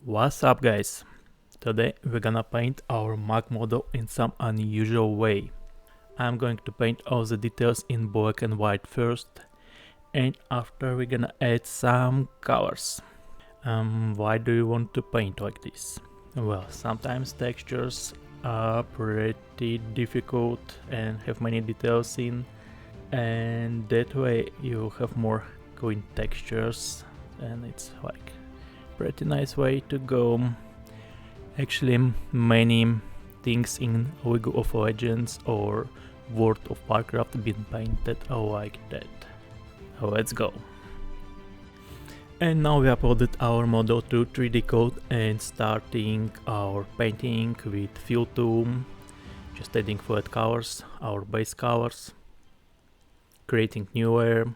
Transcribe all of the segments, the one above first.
What's up, guys? Today we're gonna paint our mug model in some unusual way. I'm going to paint all the details in black and white first, and after we're gonna add some colors. Why do you want to paint like this? Well, sometimes textures are pretty difficult and have many details in, and that way you have more clean textures, and it's like pretty nice way to go. Actually, many things in League of Legends or World of Warcraft been painted like that. Let's go. And now we uploaded our model to 3D Code and starting our painting with Fill tool, just adding flat colors, our base colors, creating new layer,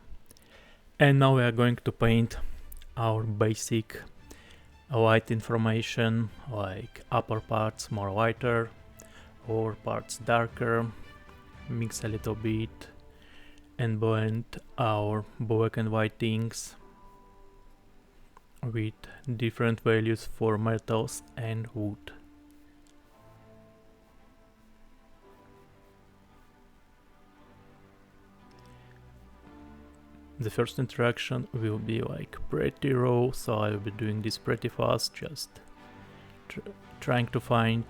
and now we are going to paint our basic light information, like upper parts more lighter, lower parts darker, mix a little bit and blend our black and white things with different values for metals and wood. The first interaction will be like pretty raw, so I will be doing this pretty fast, just trying to find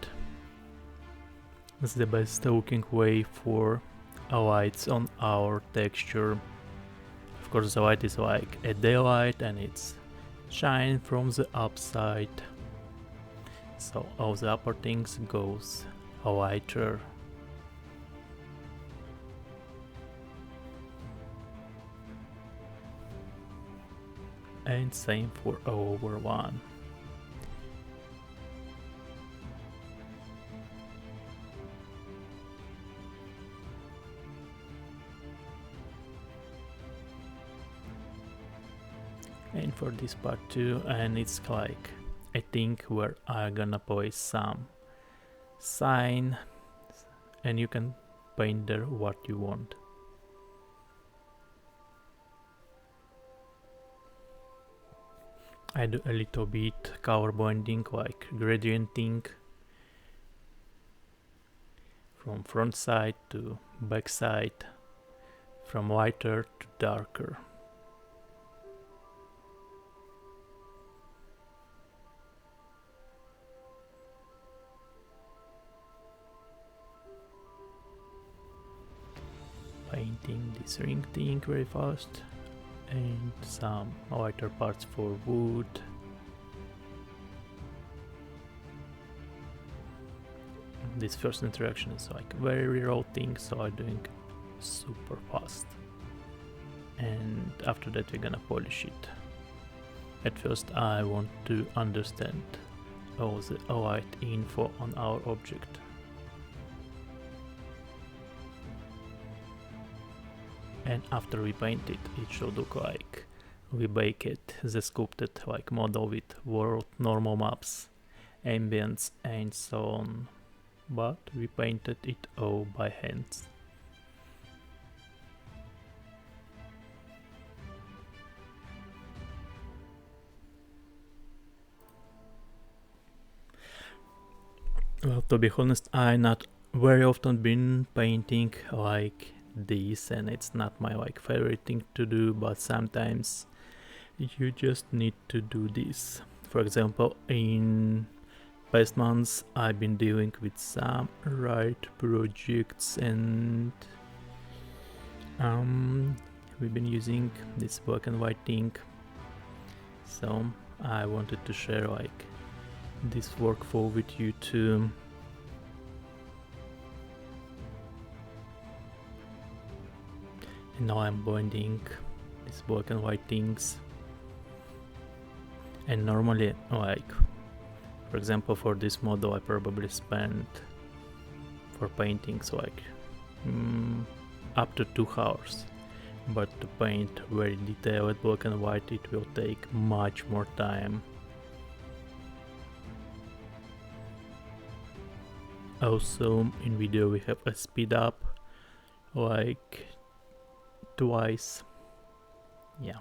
the best looking way for lights on our texture. Of course, the light is like a daylight and it's shine from the upside, so all the upper things goes lighter. And same for lower one. And for this part too, and it's like I think where I'm gonna place some sign, and you can paint there what you want. I do a little bit color blending, like gradienting from front side to back side, from lighter to darker. Painting this ring thing very fast, and some lighter parts for wood. This first interaction is like very raw thing, so I'm doing super fast. And after that we're gonna polish it. At first I want to understand all the light info on our object. And after we paint it, it should look like we baked the sculpted like model with world normal maps, ambience and so on, but we painted it all by hands. Well, to be honest, I not very often been painting like this, and it's not my like favorite thing to do, but sometimes you just need to do this. For example, in past months I've been dealing with some right projects, and we've been using this black and white thing, so I wanted to share like this workflow with you too. And now I'm blending these black and white things, and normally, like for example for this model I probably spent for paintings like up to 2 hours, but to paint very detailed black and white it will take much more time. Also in video we have a speed up like twice. Yeah.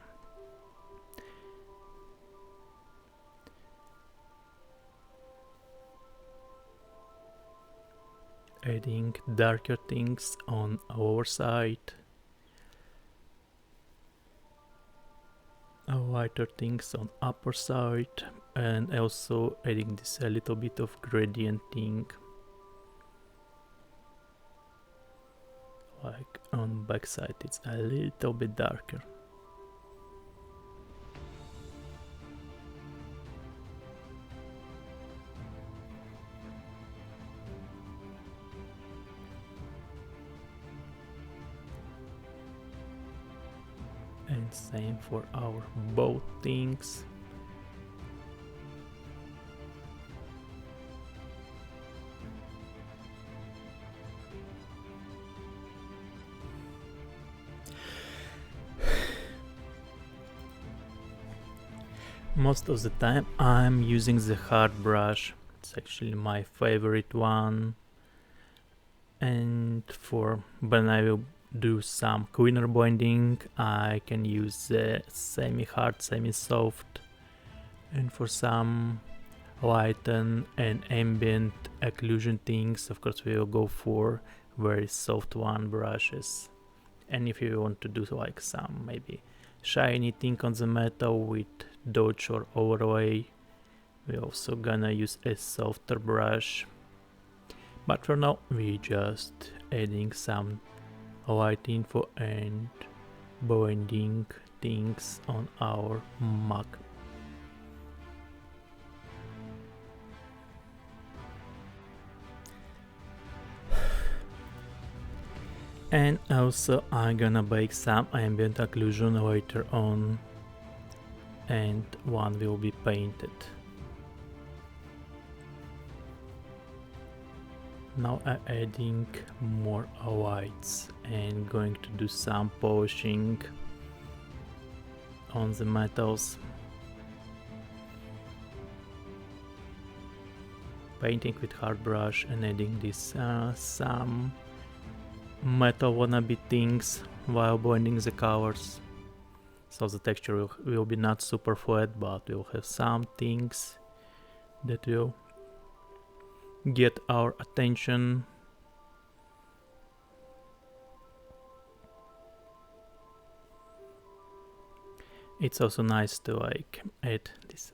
adding darker things on our side, lighter things on upper side, and also adding this a little bit of gradient thing, like on back side it's a little bit darker. And same for our both things. Most of the time I'm using the hard brush. It's actually my favorite one. And for when I will do some cleaner blending, I can use the semi-hard, semi-soft. And for some lighten and ambient occlusion things, of course we will go for very soft one brushes. And if you want to do like some maybe shiny thing on the metal with dodge or overlay, we're also gonna use a softer brush. But for now we just adding some light info and blending things on our mug. And also I'm gonna bake some ambient occlusion later on, and one will be painted. Now I'm adding more lights and going to do some polishing on the metals. Painting with hard brush and adding this some metal wannabe things while blending the colors. So the texture will be not super flat, but we'll have some things that will get our attention. It's also nice to like add this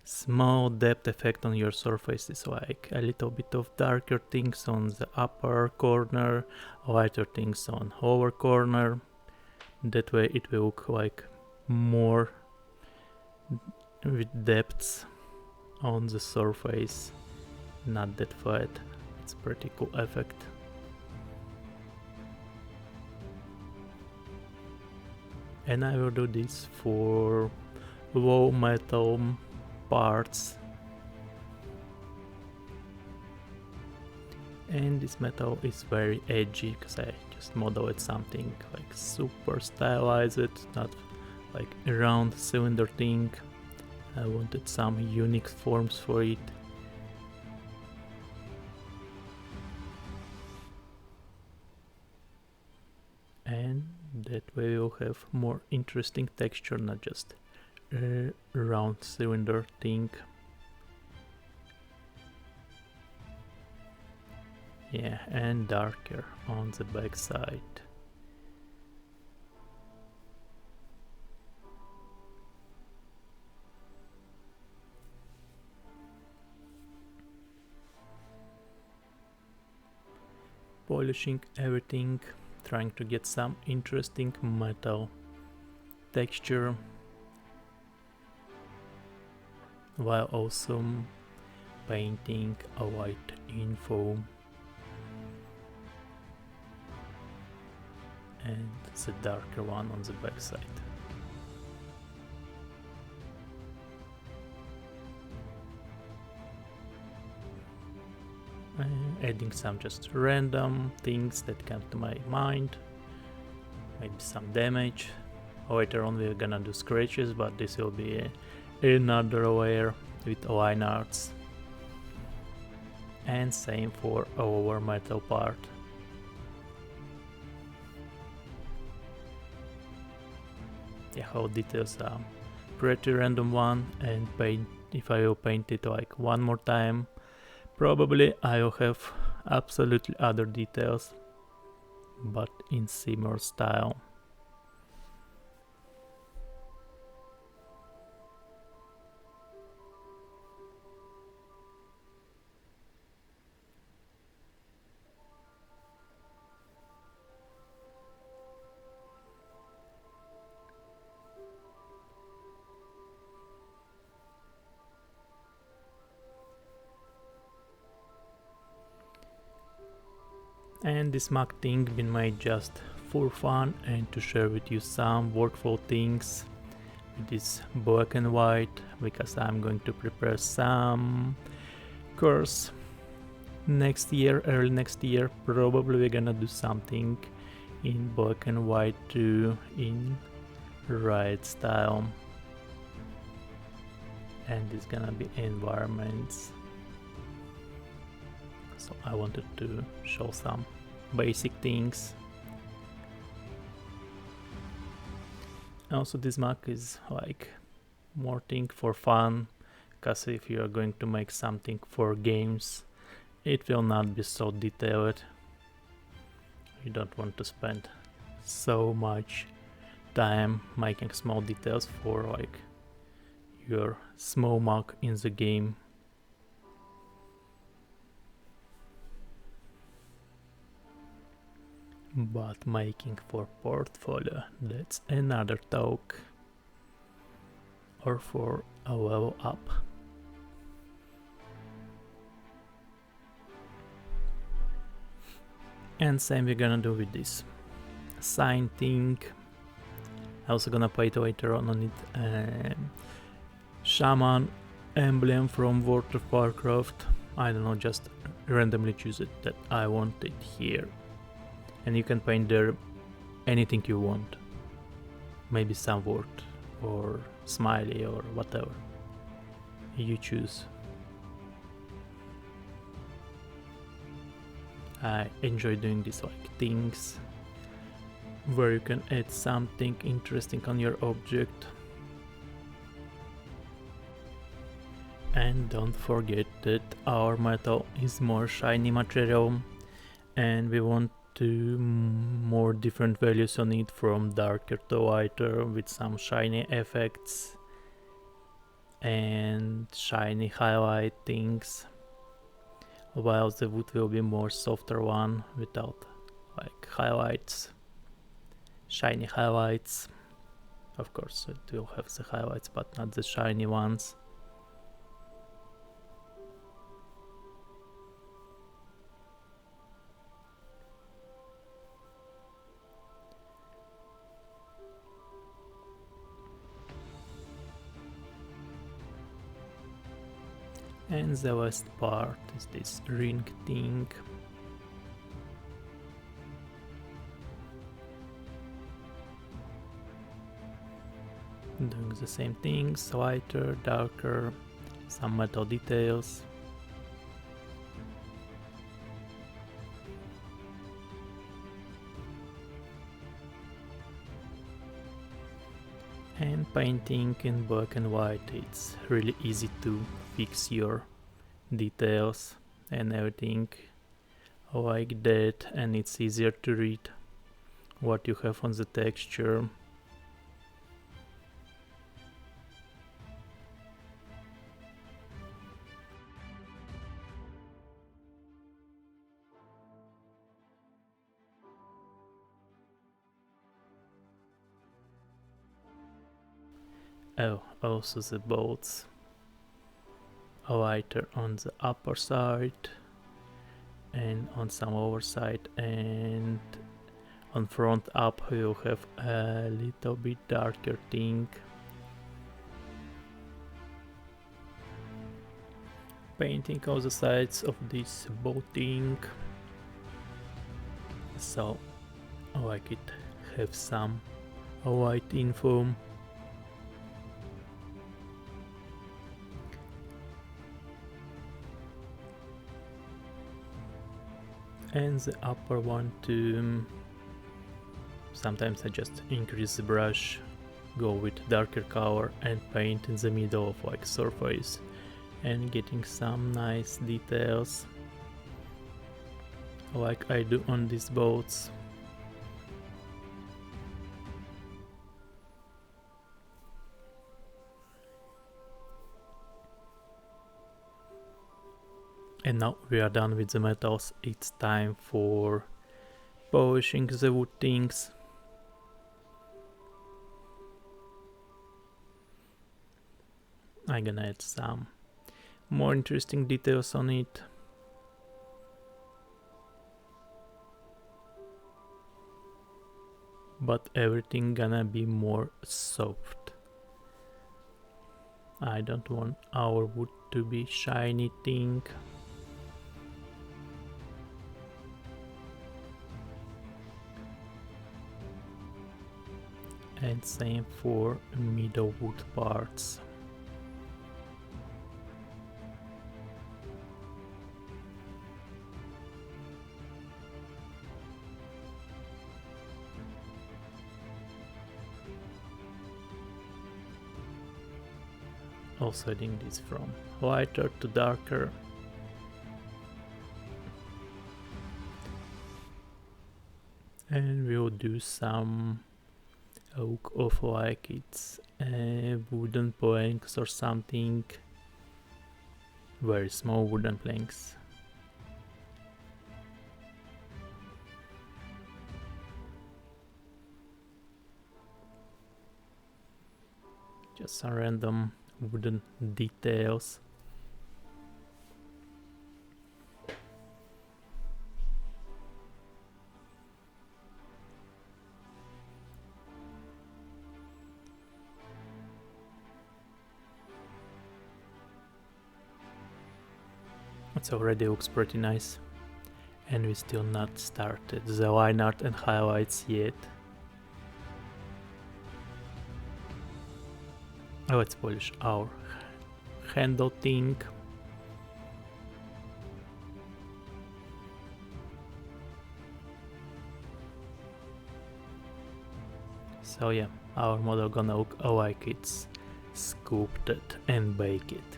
small depth effect on your surfaces, like a little bit of darker things on the upper corner, lighter things on lower corner. That way it will look like more with depths on the surface, not that flat. It's a pretty cool effect. And I will do this for low metal parts. And this metal is very edgy because I just modeled something like super stylized, not like a round cylinder thing. I wanted some unique forms for it. And that way we'll have more interesting texture, not just a round cylinder thing. Yeah, and darker on the back side. Polishing everything, trying to get some interesting metal texture, while also painting a white info and the darker one on the back side. Adding some just random things that come to my mind, maybe some damage. Later on we're gonna do scratches, but this will be another layer with Linearts. And same for our metal part. Yeah, all details are pretty random one, and paint, if I will paint it like one more time, probably I will have absolutely other details, but in similar style. And this mug thing been made just for fun and to share with you some workflow things with this black and white, because I'm going to prepare some course next year, early next year. Probably we're gonna do something in black and white too, in right style, and it's gonna be environments. So I wanted to show some basic things. Also, this mug is like more thing for fun, because if you are going to make something for games, it will not be so detailed. You don't want to spend so much time making small details for like your small mug in the game. But making for portfolio, that's another talk, or for a level up. And same we're gonna do with this sign thing. I'm also gonna paint later on it shaman emblem from World of Warcraft. I don't know, just randomly choose it that I want it here. And you can paint there anything you want. Maybe some word or smiley or whatever you choose. I enjoy doing these like things where you can add something interesting on your object. And don't forget that our metal is more shiny material, and we want to more different values on it, from darker to lighter with some shiny effects and shiny highlight things, while the wood will be more softer one without like highlights, shiny highlights. Of course it will have the highlights but not the shiny ones. And the last part is this ring thing. Doing the same things, lighter, darker, some metal details. And painting in black and white, it's really easy to fix your details and everything like that, and it's easier to read what you have on the texture. Oh, also the bolts are lighter on the upper side and on some lower side, and on front up you have a little bit darker thing. Painting all the sides of this bolt thing, so I like it have some white info. And the upper one too. Sometimes I just increase the brush, go with darker color and paint in the middle of like surface and getting some nice details. like I do on these boats. And now we are done with the metals. It's time for polishing the wood things. I'm gonna add some more interesting details on it. But everything gonna be more soft. I don't want our wood to be shiny thing. And same for middle wood parts. Also adding this from lighter to darker. And we'll do some oak of like it's wooden planks or something. Very small wooden planks. Just some random wooden details. It already looks pretty nice. And we still not started the Lineart and highlights yet. Let's polish our handle thing. So yeah, our model gonna look like it's sculpted and baked,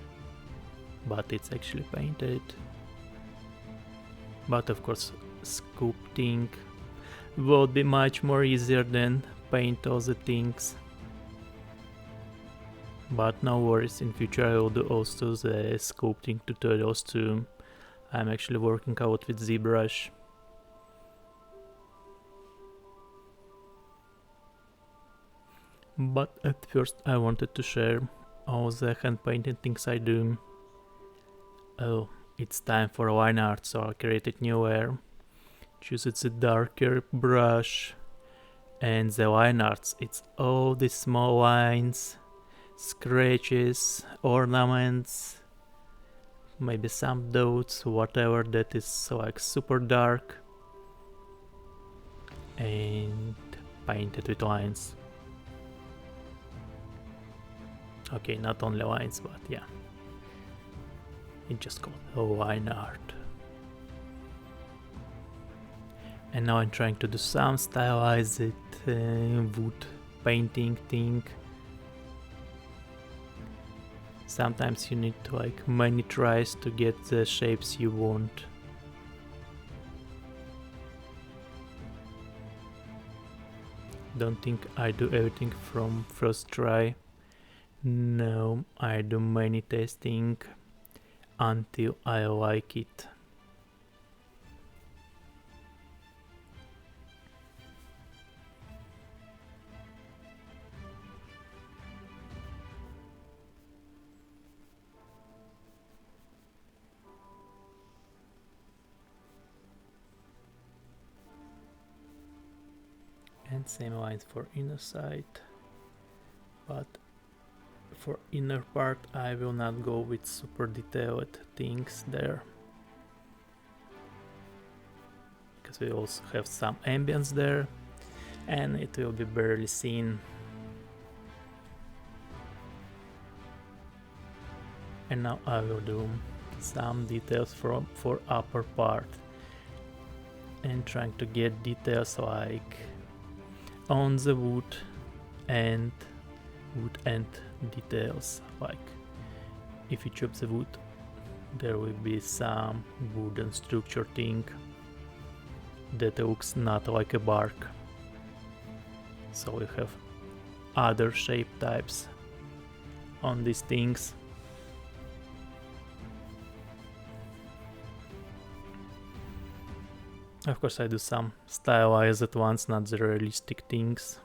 but it's actually painted. But of course, sculpting would be much more easier than paint all the things. But no worries, in future I will do also the sculpting tutorials too. I'm actually working out with ZBrush. But at first I wanted to share all the hand painting things I do. Oh, it's time for line art, so I created new layer. Choose the darker brush. And the line arts, it's all the small lines, scratches, ornaments, maybe some dots, whatever that is like super dark, and painted with lines. Okay, not only lines, but yeah, it's just called line art. And now I'm trying to do some stylized wood painting thing. Sometimes you need to like many tries to get the shapes you want. Don't think I do everything from first try. No, I do many testing until I like it. And same lines for inner side, but for inner part I will not go with super detailed things there, because we also have some ambience there and it will be barely seen. And now I will do some details for upper part and trying to get details like on the wood and details, like if you chop the wood there will be some wooden structure thing. that looks not like a bark. So we have other shape types on these things. Of course I do some stylized ones, not the realistic things.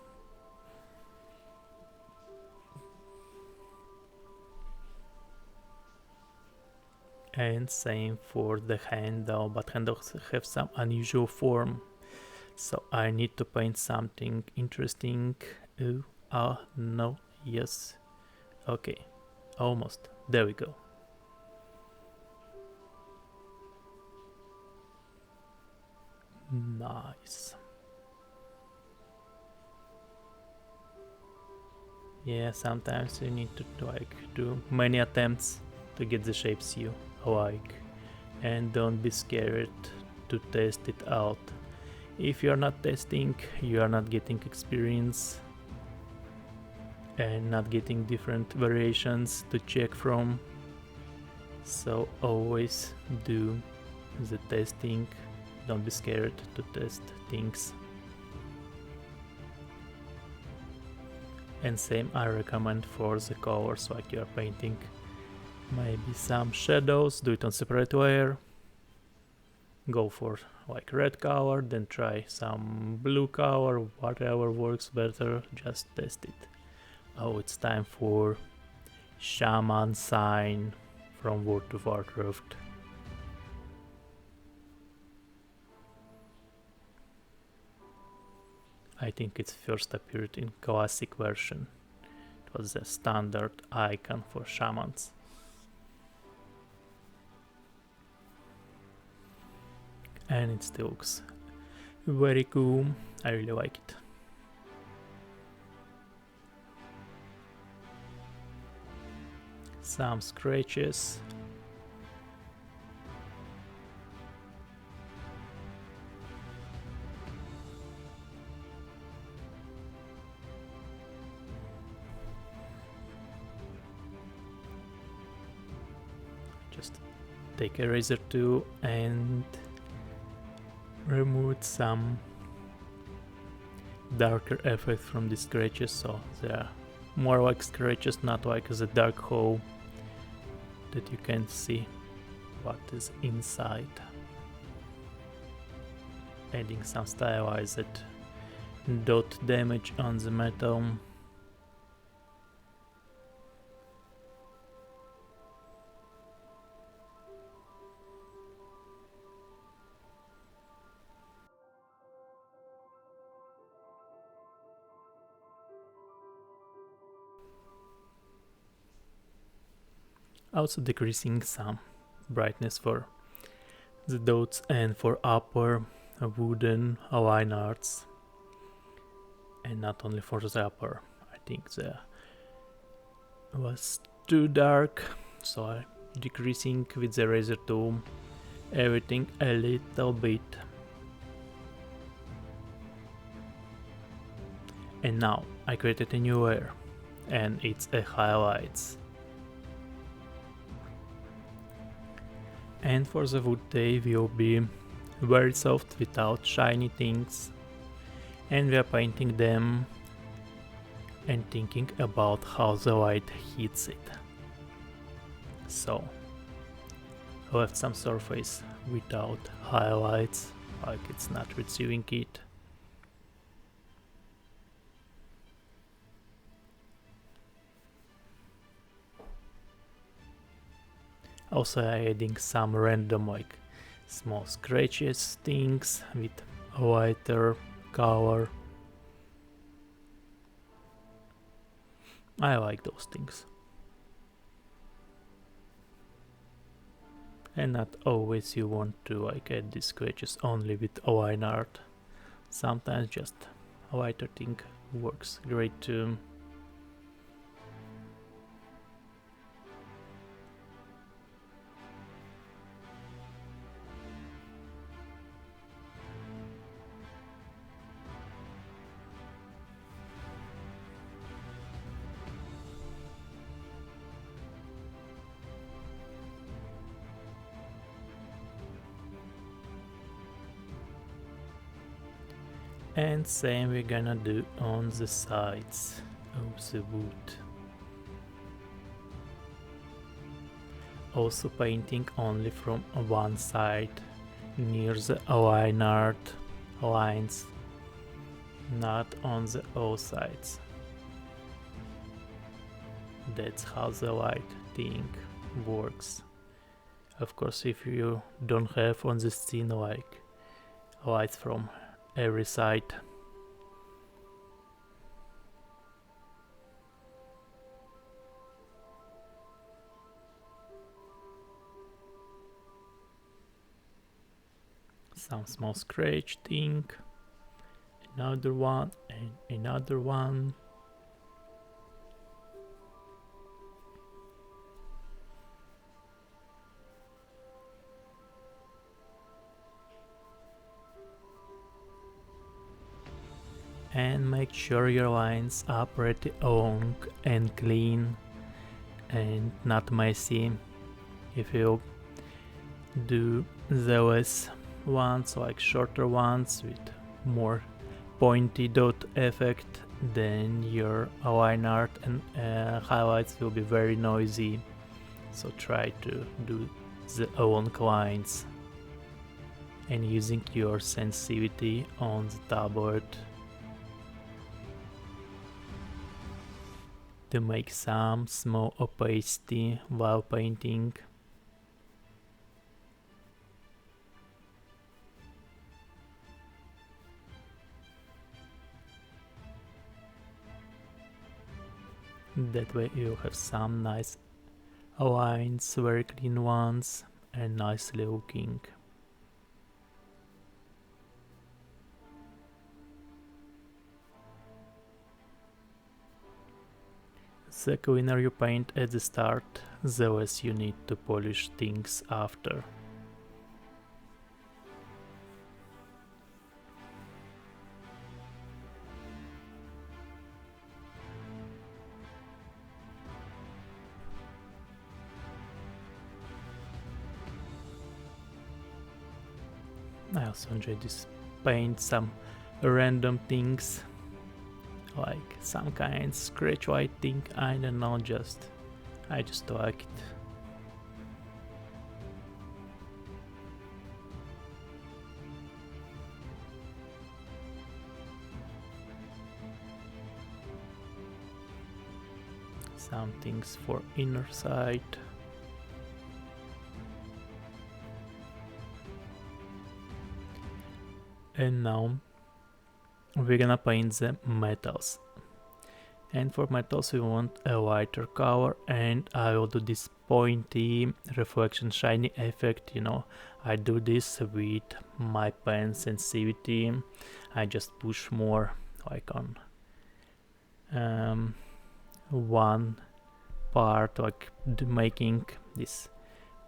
And same for the handle, but handles have some unusual form. So I need to paint something interesting. Ooh, no, yes. Okay, almost. There we go. Nice. Yeah, sometimes you need to like do many attempts to get the shapes you like, and don't be scared to test it out. If you're not testing, you are not getting experience and not getting different variations to check from. So always do the testing. Don't be scared to test things. And same I recommend for the colors like you are painting. Maybe some shadows, do it on separate layer. Go for like red color, then try some blue color, whatever works better, just test it. Oh, it's time for Shaman sign from World of Warcraft. I think it first appeared in classic version. It was the standard icon for shamans. And it still looks very cool. I really like it. Some scratches. Just take a razor tool and remove some darker effect from the scratches, so they are more like scratches, not like the dark hole that you can see what is inside. Adding some stylized dot damage on the metal. Also decreasing some brightness for the dots and for upper wooden Linearts, and not only for the upper. I think the was too dark, so I decreasing with the razor tool everything a little bit. And now I created a new layer, and it's a highlights. And for the wood they will be very soft without shiny things, and we are painting them and thinking about how the light hits it. So left some surface without highlights, like it's not receiving it. Also adding some random like small scratches things with lighter color. I like those things. And not always you want to like add these scratches only with Lineart. Sometimes just a lighter thing works great too. And same we're gonna do on the sides of the wood. Also painting only from one side, near the Lineart lines, not on the all sides. That's how the light thing works. Of course, if you don't have on the scene like lights from every side, some small scratch thing, another one and another one. And make sure your lines are pretty long and clean and not messy. If you do the less ones, like shorter ones with more pointy dot effect, then your line art and highlights will be very noisy. So try to do the long lines and using your sensitivity on the tablet to make some small opacity while painting. That way you'll have some nice lines, very clean ones and nicely looking. The cleaner you paint at the start, the less you need to polish things after. I also enjoy this paint some random things, like some kind of scratch white thing, I don't know, I just like it. Some things for inner side. And now we're gonna paint the metals. And for metals we want a lighter color, and I will do this pointy reflection shiny effect, you know. I do this with my pen sensitivity. I just push more like on one part, like making this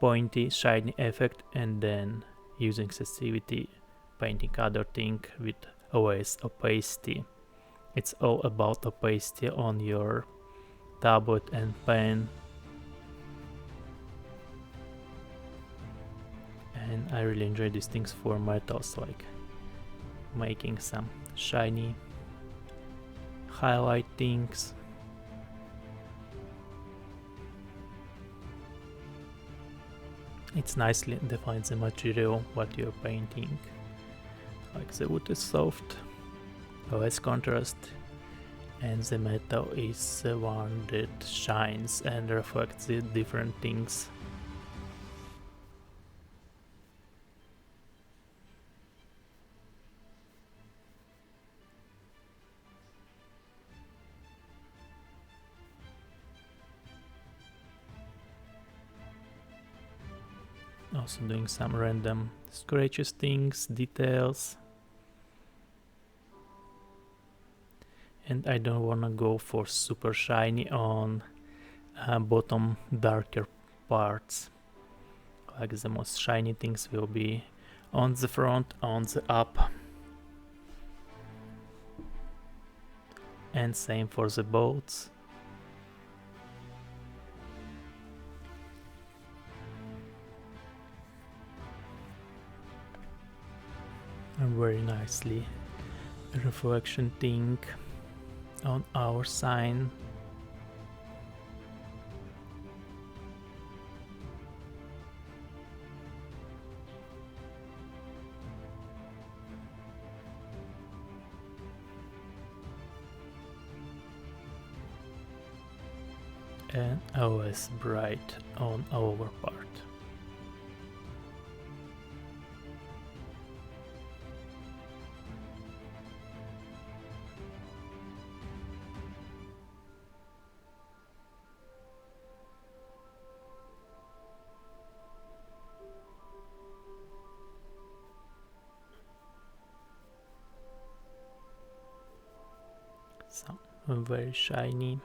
pointy shiny effect, and then using sensitivity painting other thing with less opacity. It's all about opacity on your tablet and pen. And I really enjoy these things for metals, like making some shiny highlight things. It's nicely defines the material what you're painting. Like the wood is soft, less contrast, and the metal is the one that shines and reflects the different things. Also doing some random scratches things, details. And I don't wanna go for super shiny on bottom darker parts. Like the most shiny things will be on the front, on the up. And same for the bolts. And very nicely reflection thing on our sign. And always bright on our part. So very shiny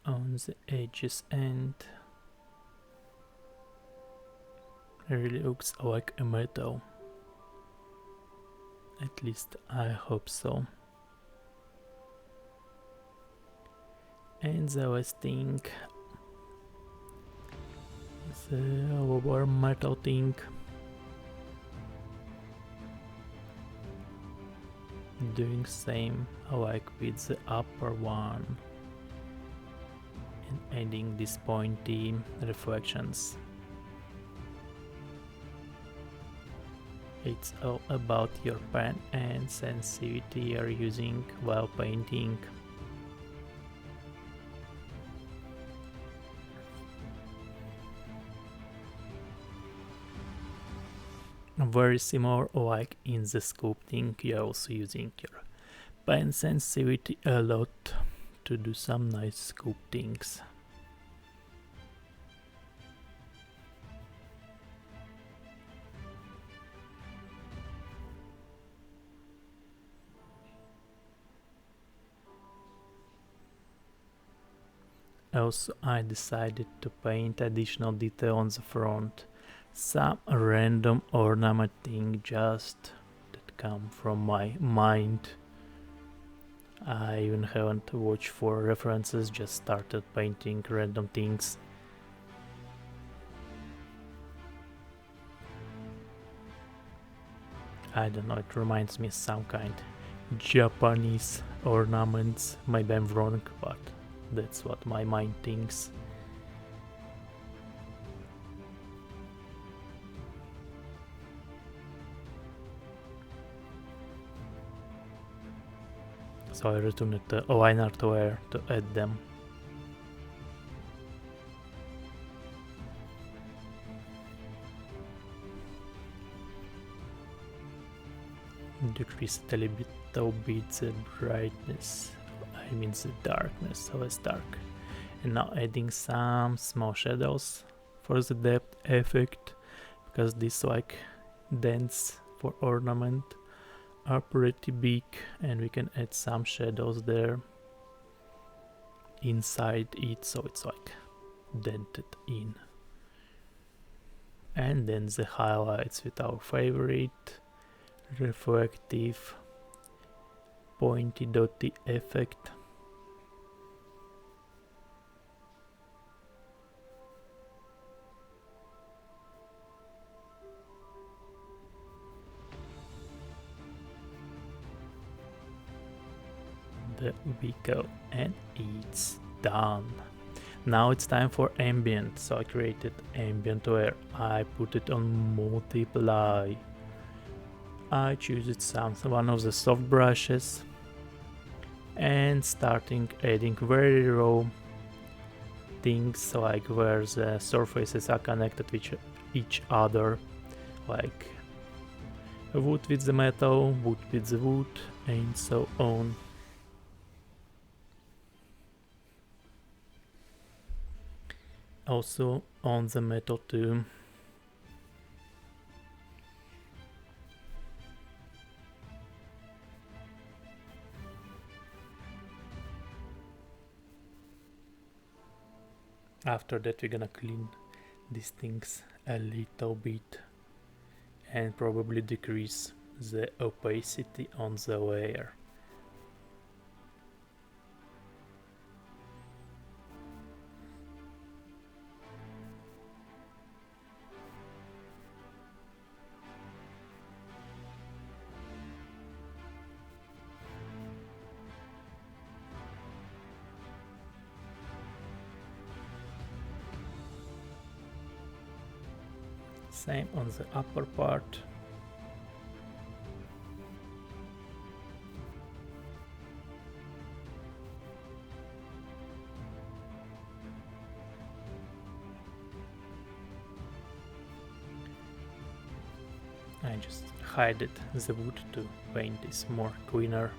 on the edges and really looks like a metal. At least I hope so. And the last thing, the lower metal thing, doing same like with the upper one and adding these pointy reflections. It's all about your pen and sensitivity you're using while painting. Very similar like in the sculpting, you're also using your pen sensitivity a lot to do some nice sculptings. Also, I decided to paint additional detail on the front. Some random ornament thing just that come from my mind. I even haven't watched for references, just started painting random things. I don't know, it reminds me some kind Japanese ornaments. Maybe I'm wrong, but that's what my mind thinks. So I returned the Lineart layer to add them. Decrease it a little bit the brightness, I mean the darkness, so less dark. And now adding some small shadows for the depth effect, because these like dents for ornament are pretty big and we can add some shadows there inside it, so it's like dented in. And then the highlights with our favorite reflective pointy dotty effect. There we go, and it's done. Now it's time for ambient, so I created ambient layer. I put it on multiply. I choose one of the soft brushes and starting adding very raw things, like where the surfaces are connected with each other, like wood with the metal, wood with the wood, and so on. Also on the metal too. After that we're gonna clean these things a little bit and probably decrease the opacity on the layer. Same on the upper part. I just hide the wood to paint this more cleaner.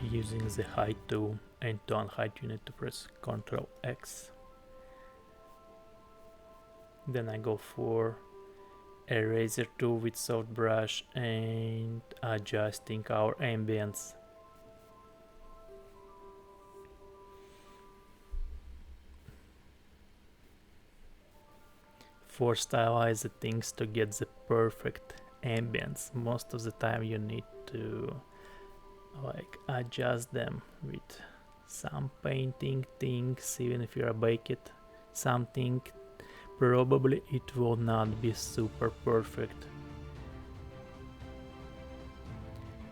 Using the hide tool, and to unhide you need to press Ctrl X. Then I go for eraser tool with soft brush and adjusting our ambience. For stylized things to get the perfect ambience, most of the time you need to adjust them with some painting things. Even if you're baked something, probably it will not be super perfect.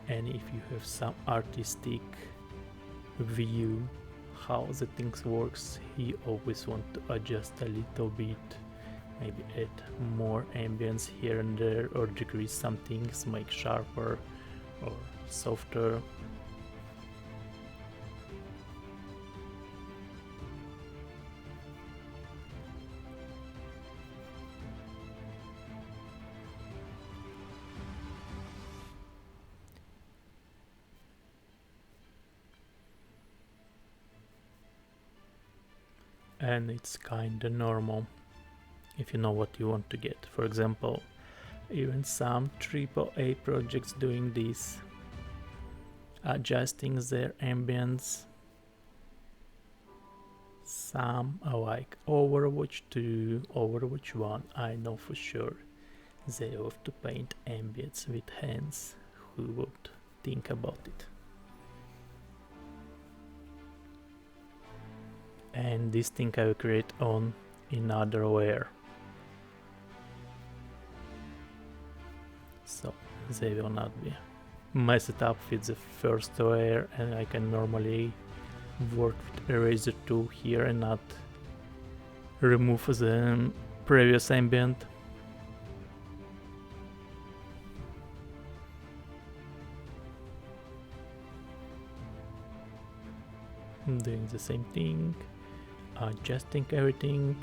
And if you have some artistic view how the things works, you always want to adjust a little bit, maybe add more ambience here and there, or decrease some things, make sharper or softer. And it's kinda normal if you know what you want to get. For example, even some AAA projects doing this, adjusting their ambience. Some are like Overwatch 2, Overwatch 1, I know for sure. They have to paint ambience with hands. Who would think about it? And this thing I will create on another layer. So they will not be mess it up with the first layer, and I can normally work with eraser tool here and not remove the previous ambient. I'm doing the same thing, adjusting everything.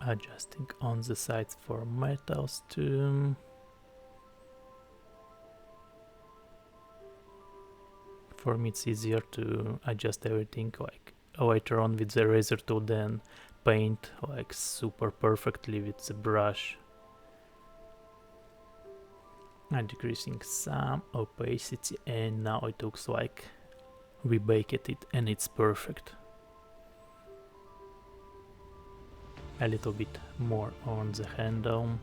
Adjusting on the sides for metals too. For me it's easier to adjust everything like later on with the eraser tool than paint like super perfectly with the brush. I'm decreasing some opacity, and now it looks like we baked it and it's perfect. A little bit more on the handle.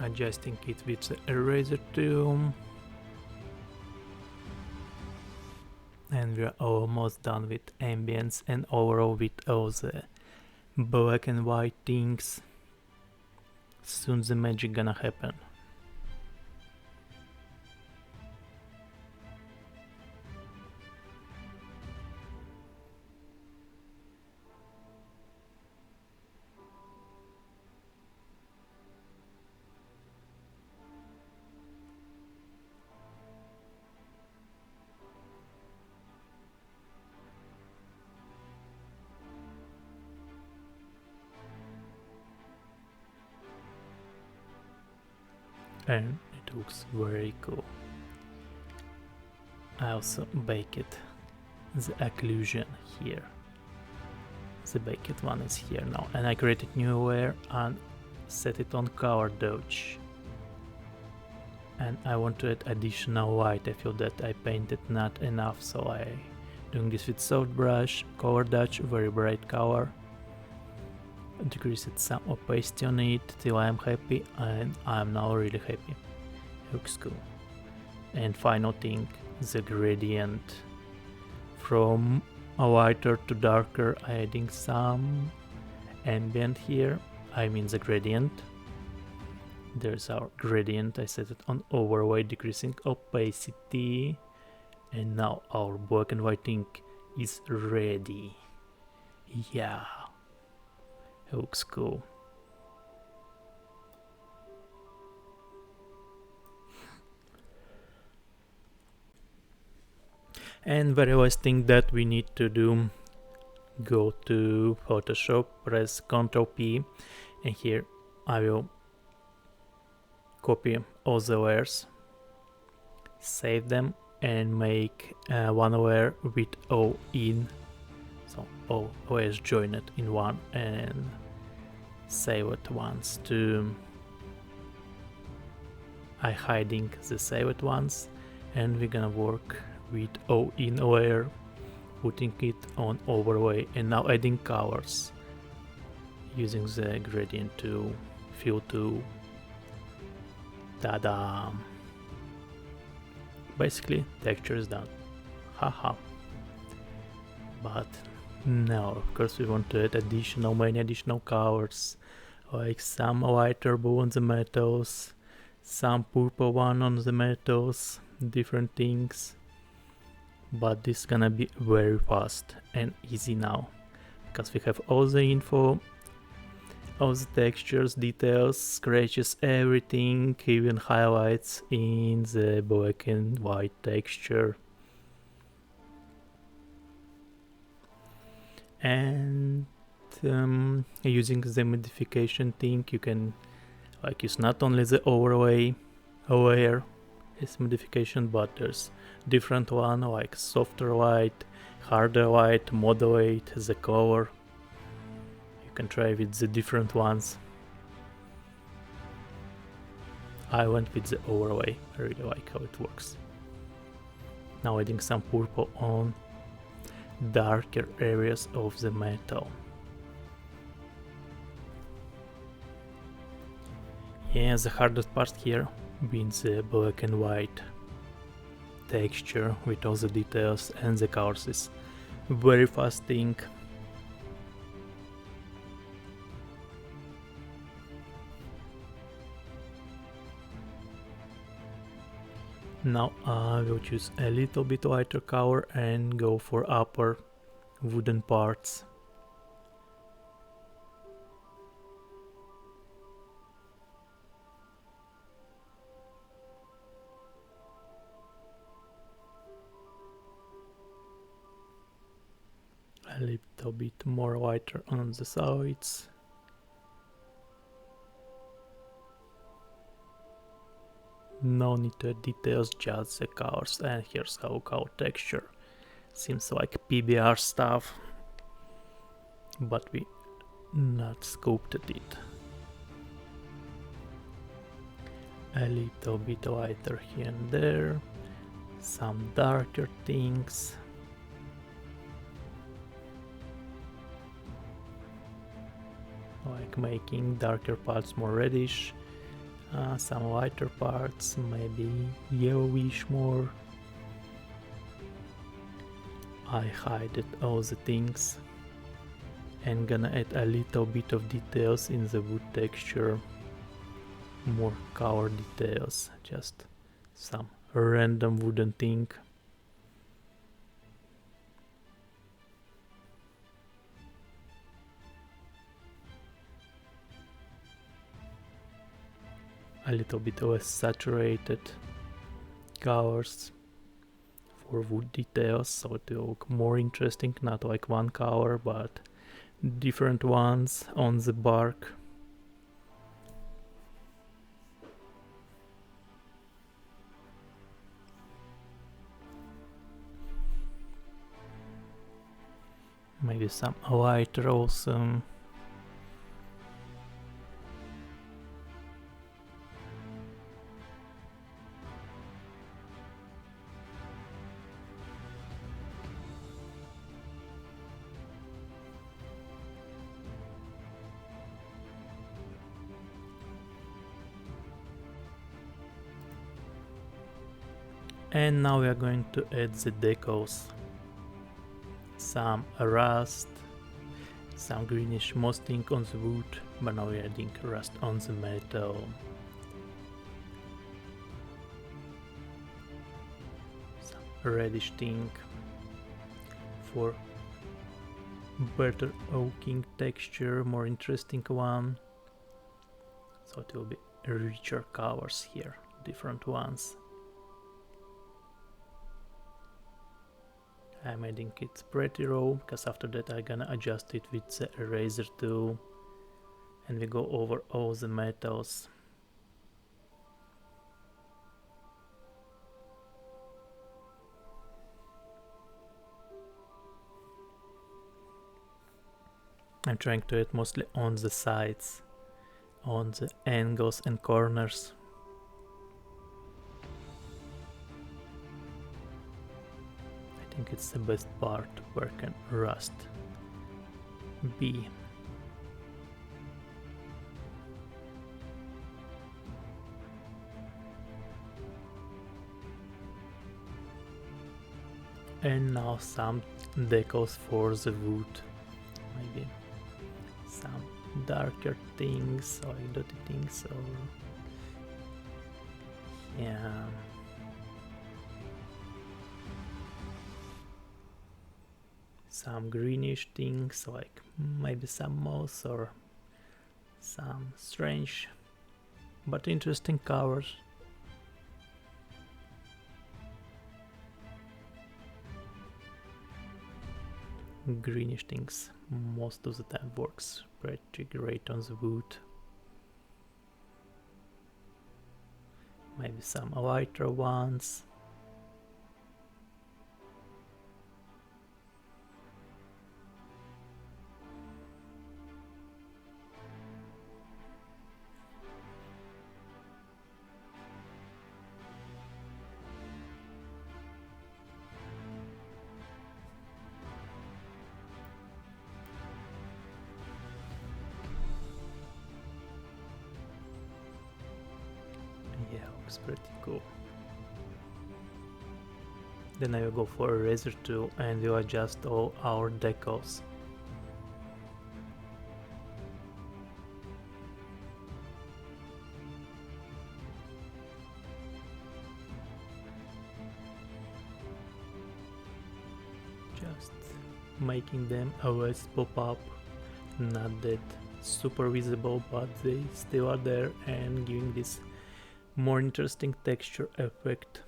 Adjusting it with the eraser tool. And we're almost done with ambience and overall with all the black and white things. Soon the magic gonna happen. And it looks very cool. I also baked the occlusion here. The baked one is here now, and I created new layer and set it on color dodge. And I want to add additional light. I feel that I painted not enough, so I doing this with soft brush, color dodge, very bright color. Decreased some opacity on it till I am happy, and I am now really happy. Looks cool. And final thing, the gradient. From a lighter to darker, adding some ambient here. I mean the gradient. There's our gradient. I set it on overlay, decreasing opacity. And now our black and white ink is ready. Yeah, it looks cool. And very last thing that we need to do, go to Photoshop, press Ctrl P, and here I will copy all the layers, save them, and make one layer with all in, so all layers joined in one, and save it once to I hiding the saved ones, and we're gonna work with all in layer, putting it on overlay, and now adding colors using the gradient tool, fill tool. Ta-da! Basically, texture is done. Haha. But now, of course, we want to add many additional colors, like some lighter blue on the metals, some purple one on the metals, different things. But this is gonna be very fast and easy now, because we have all the info, all the textures, details, scratches, everything, even highlights in the black and white texture. And using the modification thing, you can use not only the overlay layer as modification, but there's different one like softer light, harder light, moderate, the color. You can try with the different ones. I went with the overlay, I really like how it works. Now adding some purple on darker areas of the metal. Yeah, the hardest part here being the black and white texture with all the details and the colors is very fast thing. Now I will choose a little bit lighter color and go for upper wooden parts. A little bit more lighter on the sides. No need to add details, just the colors, and here's how color texture. Seems like PBR stuff, but we not sculpted it. A little bit lighter here and there, some darker things. Like making darker parts more reddish, some lighter parts maybe yellowish more. I hide all the things and gonna add a little bit of details in the wood texture, more color details, just some random wooden thing. A little bit less saturated colors for wood details, so it will look more interesting, not like one color but different ones on the bark. maybe some white rose. And now we are going to add the decals. Some rust, some greenish mossing on the wood, but now we are adding rust on the metal. Some reddish thing for better oaking texture, more interesting one. So it will be richer colors here, different ones. I'm adding it pretty raw, because after that I'm gonna adjust it with the eraser tool, and we go over all the metals. I'm trying to add mostly on the sides, on the angles and corners. I think it's the best part where can rust be. And now some decals for the wood, maybe some darker things, or dotty things, or yeah. Some greenish things, like maybe some moss or some strange but interesting colors. Greenish things most of the time works pretty great on the wood. Maybe some lighter ones. Yeah, looks pretty cool. Then I will go for a razor tool and we'll adjust all our decals. Just making them always pop up, not that super visible, but they still are there and giving this more interesting texture effect.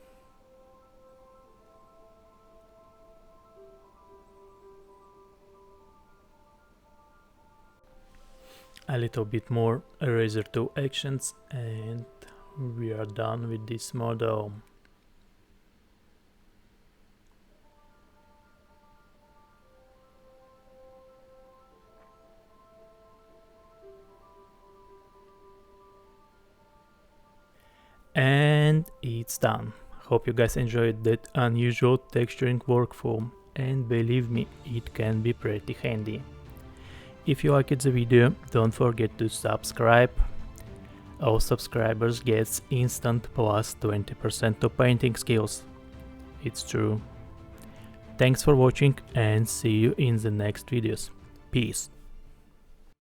A little bit more eraser tool actions and we are done with this model. And it's done. Hope you guys enjoyed that unusual texturing workflow, and believe me, it can be pretty handy. If you liked the video, don't forget to subscribe. All subscribers gets instant plus 20% to painting skills. It's true. Thanks for watching and see you in the next videos. Peace.